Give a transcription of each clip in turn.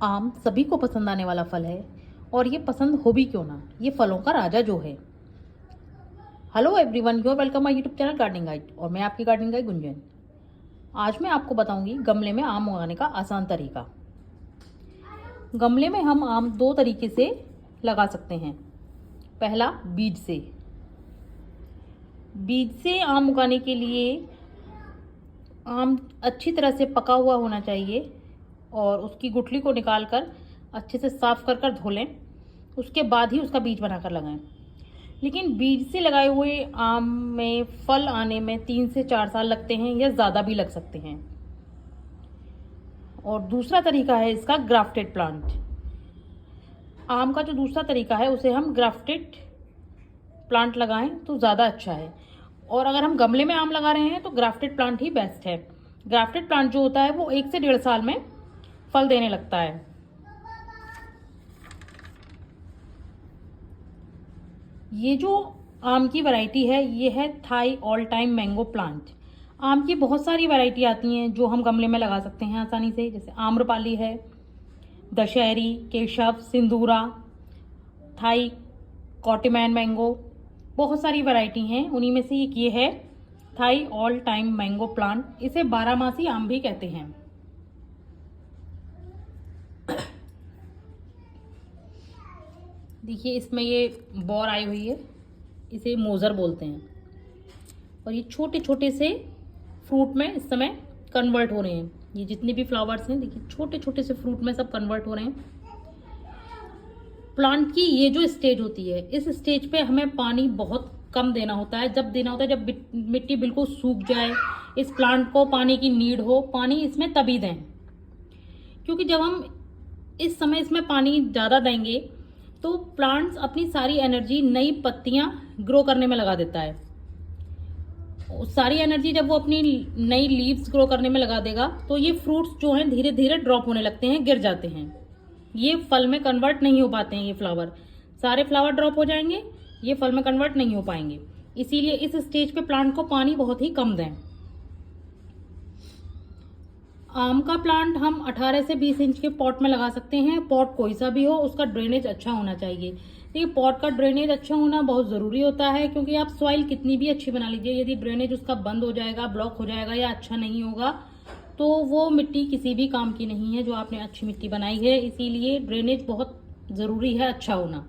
आम सभी को पसंद आने वाला फल है और ये पसंद हो भी क्यों ना, ये फलों का राजा जो है। Hello everyone, you are welcome my YouTube channel gardening guide और मैं आपकी गार्डनिंग गाइड गुंजन। आज मैं आपको बताऊंगी गमले में आम उगाने का आसान तरीका। गमले में हम आम दो तरीके से लगा सकते हैं। पहला, बीज से आम उगाने के लिए आम अच्छी तरह से पका हुआ होना चाहिए और उसकी गुठली को निकालकर अच्छे से साफ कर धो लें। उसके बाद ही उसका बीज बनाकर लगाएं। लेकिन बीज से लगाए हुए आम में फल आने में 3 से 4 साल लगते हैं या ज़्यादा भी लग सकते हैं। और दूसरा तरीका है इसका ग्राफ्टेड प्लांट। आम का जो दूसरा तरीका है उसे हम ग्राफ्टेड प्लांट लगाएं तो ज़्यादा अच्छा है। और अगर हम गमले में आम लगा रहे हैं तो ग्राफ्टेड प्लांट ही बेस्ट है। ग्राफ्टेड प्लांट जो होता है वो 1 से 1.5 साल में फल देने लगता है। ये जो आम की वैरायटी है ये है Thai all time mango plant. आम की बहुत सारी वैरायटी आती हैं जो हम गमले में लगा सकते हैं आसानी से, जैसे आम्रपाली है, दशहरी, केशव, सिंदूरा, थाई कॉटेमैन मैंगो, बहुत सारी वैरायटी हैं। उन्हीं में से एक ये है Thai all time mango plant. इसे 12मासी आम भी कहते हैं। देखिए इसमें ये बौर आई हुई है, इसे मोजर बोलते हैं। और ये छोटे छोटे से फ्रूट में इस समय कन्वर्ट हो रहे हैं। ये जितने भी फ्लावर्स हैं देखिए छोटे छोटे से फ्रूट में सब कन्वर्ट हो रहे हैं। प्लांट की ये जो स्टेज होती है, इस स्टेज पे हमें पानी बहुत कम देना होता है। जब देना होता है जब मिट्टी बिल्कुल सूख जाए, इस प्लांट को पानी की नीड हो, पानी इसमें तभी दें। क्योंकि जब हम इस समय इसमें पानी ज़्यादा देंगे तो प्लांट्स अपनी सारी एनर्जी नई पत्तियां ग्रो करने में लगा देता है। सारी एनर्जी जब वो अपनी नई लीव्स ग्रो करने में लगा देगा तो ये फ्रूट्स जो हैं धीरे धीरे ड्रॉप होने लगते हैं, गिर जाते हैं। ये फल में कन्वर्ट नहीं हो पाते हैं। ये फ्लावर, सारे फ्लावर ड्रॉप हो जाएंगे, ये फल में कन्वर्ट नहीं हो पाएंगे। इसीलिए इस स्टेज पे प्लांट को पानी बहुत ही कम दें। आम का प्लांट हम 18 से 20 इंच के पॉट में लगा सकते हैं। पॉट कोई सा भी हो, उसका ड्रेनेज अच्छा होना चाहिए। देखिए पॉट का ड्रेनेज अच्छा होना बहुत ज़रूरी होता है, क्योंकि आप सॉइल कितनी भी अच्छी बना लीजिए, यदि ड्रेनेज उसका बंद हो जाएगा, ब्लॉक हो जाएगा या अच्छा नहीं होगा तो वो मिट्टी किसी भी काम की नहीं है जो आपने अच्छी मिट्टी बनाई है। इसीलिए ड्रेनेज बहुत ज़रूरी है, अच्छा होना।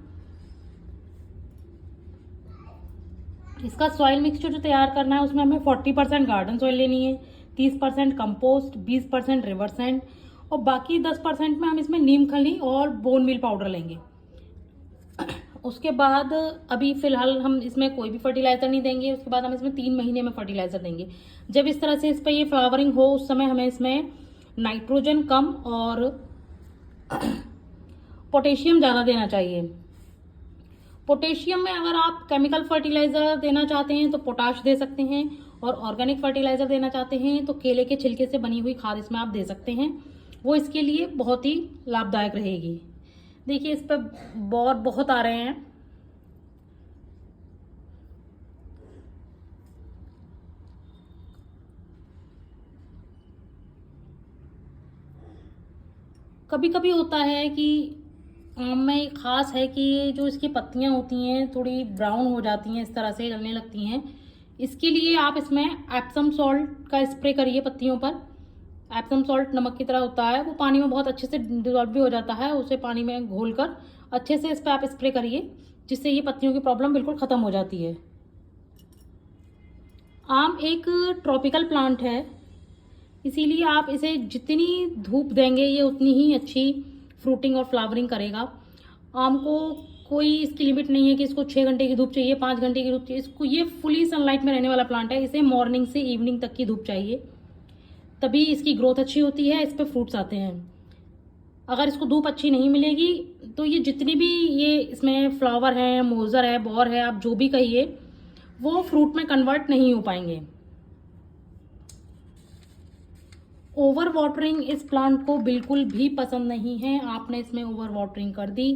इसका सॉइल मिक्सचर जो तैयार करना है उसमें हमें 40% गार्डन सॉइल लेनी है, 30% कंपोस्ट, 20% रिवर सैंड और बाकी 10% में हम इसमें नीम खली और बोन मील पाउडर लेंगे। उसके बाद अभी फिलहाल हम इसमें कोई भी फर्टिलाइजर नहीं देंगे। उसके बाद हम इसमें 3 महीने में फर्टिलाइजर देंगे। जब इस तरह से इस पर ये फ्लावरिंग हो उस समय हमें इसमें नाइट्रोजन कम और पोटेशियम ज़्यादा देना चाहिए। पोटेशियम में अगर आप केमिकल फर्टिलाइजर देना चाहते हैं तो पोटाश दे सकते हैं, और ऑर्गेनिक फर्टिलाइजर देना चाहते हैं तो केले के छिलके से बनी हुई खाद इसमें आप दे सकते हैं। वो इसके लिए बहुत ही लाभदायक रहेगी। देखिए इस पर बौर बहुत आ रहे हैं। कभी कभी होता है कि आम में खास है कि जो इसकी पत्तियां होती हैं थोड़ी ब्राउन हो जाती हैं, इस तरह से जलने लगती हैं। इसके लिए आप इसमें एप्सम सॉल्ट का स्प्रे करिए पत्तियों पर। एप्सम सॉल्ट नमक की तरह होता है, वो पानी में बहुत अच्छे से डिजॉल्व भी हो जाता है। उसे पानी में घोलकर अच्छे से इस पर आप स्प्रे करिए, जिससे ये पत्तियों की प्रॉब्लम बिल्कुल ख़त्म हो जाती है। आम एक ट्रॉपिकल प्लांट है, इसीलिए आप इसे जितनी धूप देंगे ये उतनी ही अच्छी फ्रूटिंग और फ्लावरिंग करेगा। आम को कोई इसकी लिमिट नहीं है कि इसको 6 घंटे की धूप चाहिए, 5 घंटे की धूप चाहिए। इसको, ये फुली सनलाइट में रहने वाला प्लांट है। इसे मॉर्निंग से इवनिंग तक की धूप चाहिए, तभी इसकी ग्रोथ अच्छी होती है, इस पर फ्रूट्स आते हैं। अगर इसको धूप अच्छी नहीं मिलेगी तो ये जितनी भी ये इसमें फ्लावर है, मोजर है, बौर है, आप जो भी कहिए, वो फ्रूट में कन्वर्ट नहीं हो पाएंगे। ओवर वाटरिंग इस प्लांट को बिल्कुल भी पसंद नहीं है। आपने इसमें ओवर वाटरिंग कर दी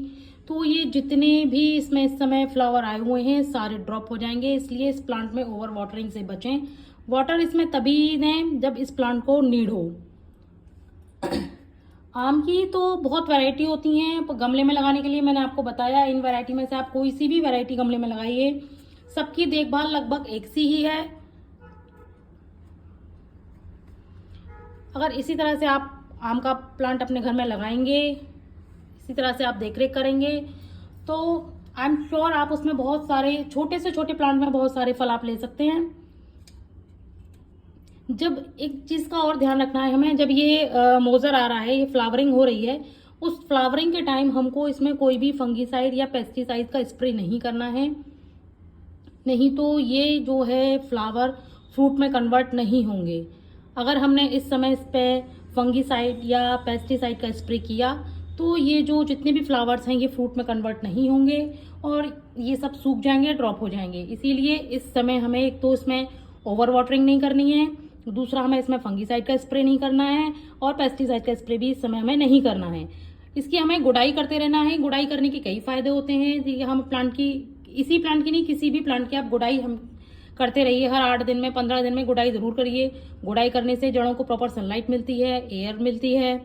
तो ये जितने भी इसमें इस समय फ्लावर आए हुए हैं सारे ड्रॉप हो जाएंगे। इसलिए इस प्लांट में ओवर वाटरिंग से बचें। वाटर इसमें तभी दें जब इस प्लांट को नीड हो। आम की तो बहुत वैरायटी होती हैं, गमले में लगाने के लिए मैंने आपको बताया। इन वैरायटी में से आप कोई सी भी वैरायटी गमले में लगाइए, सबकी देखभाल लगभग एक सी ही है। अगर इसी तरह से आप आम का प्लांट अपने घर में लगाएंगे, इसी तरह से आप देखरेख करेंगे, तो आई एम श्योर आप उसमें बहुत सारे छोटे से छोटे प्लांट में बहुत सारे फल आप ले सकते हैं। जब एक चीज का और ध्यान रखना है हमें, जब ये मोजर आ रहा है, ये फ्लावरिंग हो रही है, उस फ्लावरिंग के टाइम हमको इसमें कोई भी फंगीसाइड या पेस्टिसाइड का स्प्रे नहीं करना है, नहीं तो ये जो है फ्लावर फ्रूट में कन्वर्ट नहीं होंगे। अगर हमने इस समय इस पे फंगीसाइड या पेस्टिसाइड का स्प्रे किया तो ये जो जितने भी फ्लावर्स हैं ये फ्रूट में कन्वर्ट नहीं होंगे और ये सब सूख जाएंगे, ड्रॉप हो जाएंगे। इसीलिए इस समय हमें एक तो इसमें ओवर वाटरिंग नहीं करनी है, दूसरा हमें इसमें फंगीसाइड का स्प्रे नहीं करना है और पेस्टिसाइड का स्प्रे भी इस समय हमें नहीं करना है। इसकी हमें गुड़ाई करते रहना है। गुड़ाई करने के कई फायदे होते हैं। हम प्लांट की, इसी प्लांट की नहीं, किसी भी प्लांट की आप गुड़ाई हम करते रहिए। हर 8 दिन में 15 दिन में गुड़ाई जरूर करिए। गुड़ाई करने से जड़ों को प्रॉपर सनलाइट मिलती है, एयर मिलती है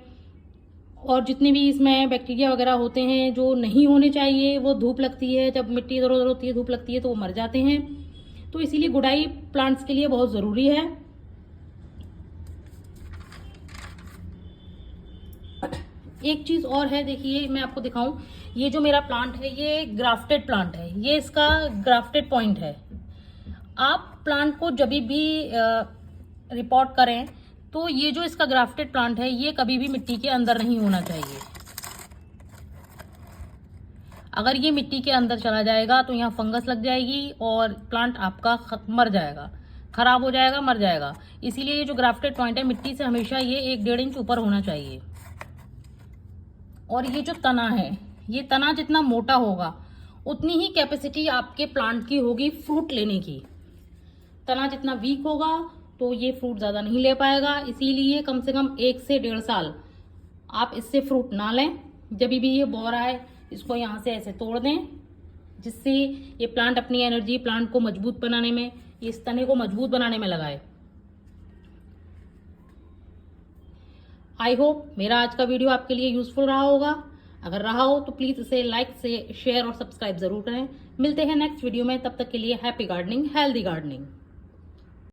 और जितने भी इसमें बैक्टीरिया वगैरह होते हैं जो नहीं होने चाहिए, वो धूप लगती है, जब मिट्टी इधर उधर होती है, धूप लगती है तो वो मर जाते हैं। तो इसीलिए गुड़ाई प्लांट्स के लिए बहुत ज़रूरी है। एक चीज़ और है, देखिए मैं आपको दिखाऊं, ये जो मेरा प्लांट है ये ग्राफ्टेड प्लांट है, ये इसका ग्राफ्टेड पॉइंट है। आप प्लांट को जब भी रिपोर्ट करें तो ये जो इसका ग्राफ्टेड प्लांट है ये कभी भी मिट्टी के अंदर नहीं होना चाहिए। अगर ये मिट्टी के अंदर चला जाएगा तो यहाँ फंगस लग जाएगी और प्लांट आपका मर जाएगा, खराब हो जाएगा, मर जाएगा। इसीलिए ये जो ग्राफ्टेड पॉइंट है मिट्टी से हमेशा ये 1-1.5 इंच ऊपर होना चाहिए। और ये जो तना है, ये तना जितना मोटा होगा उतनी ही कैपेसिटी आपके प्लांट की होगी फ्रूट लेने की। तना जितना वीक होगा तो ये फ्रूट ज़्यादा नहीं ले पाएगा। इसीलिए कम से कम 1 से 1.5 साल आप इससे फ्रूट ना लें। जब भी ये बो रहा है इसको यहाँ से ऐसे तोड़ दें, जिससे ये प्लांट अपनी एनर्जी प्लांट को मजबूत बनाने में, इस तने को मजबूत बनाने में लगाए। आई होप मेरा आज का वीडियो आपके लिए यूजफुल रहा होगा। अगर रहा हो तो प्लीज़ इसे लाइक से शेयर और सब्सक्राइब ज़रूर करें। मिलते हैं नेक्स्ट वीडियो में, तब तक के लिए हैप्पी गार्डनिंग, हेल्दी गार्डनिंग।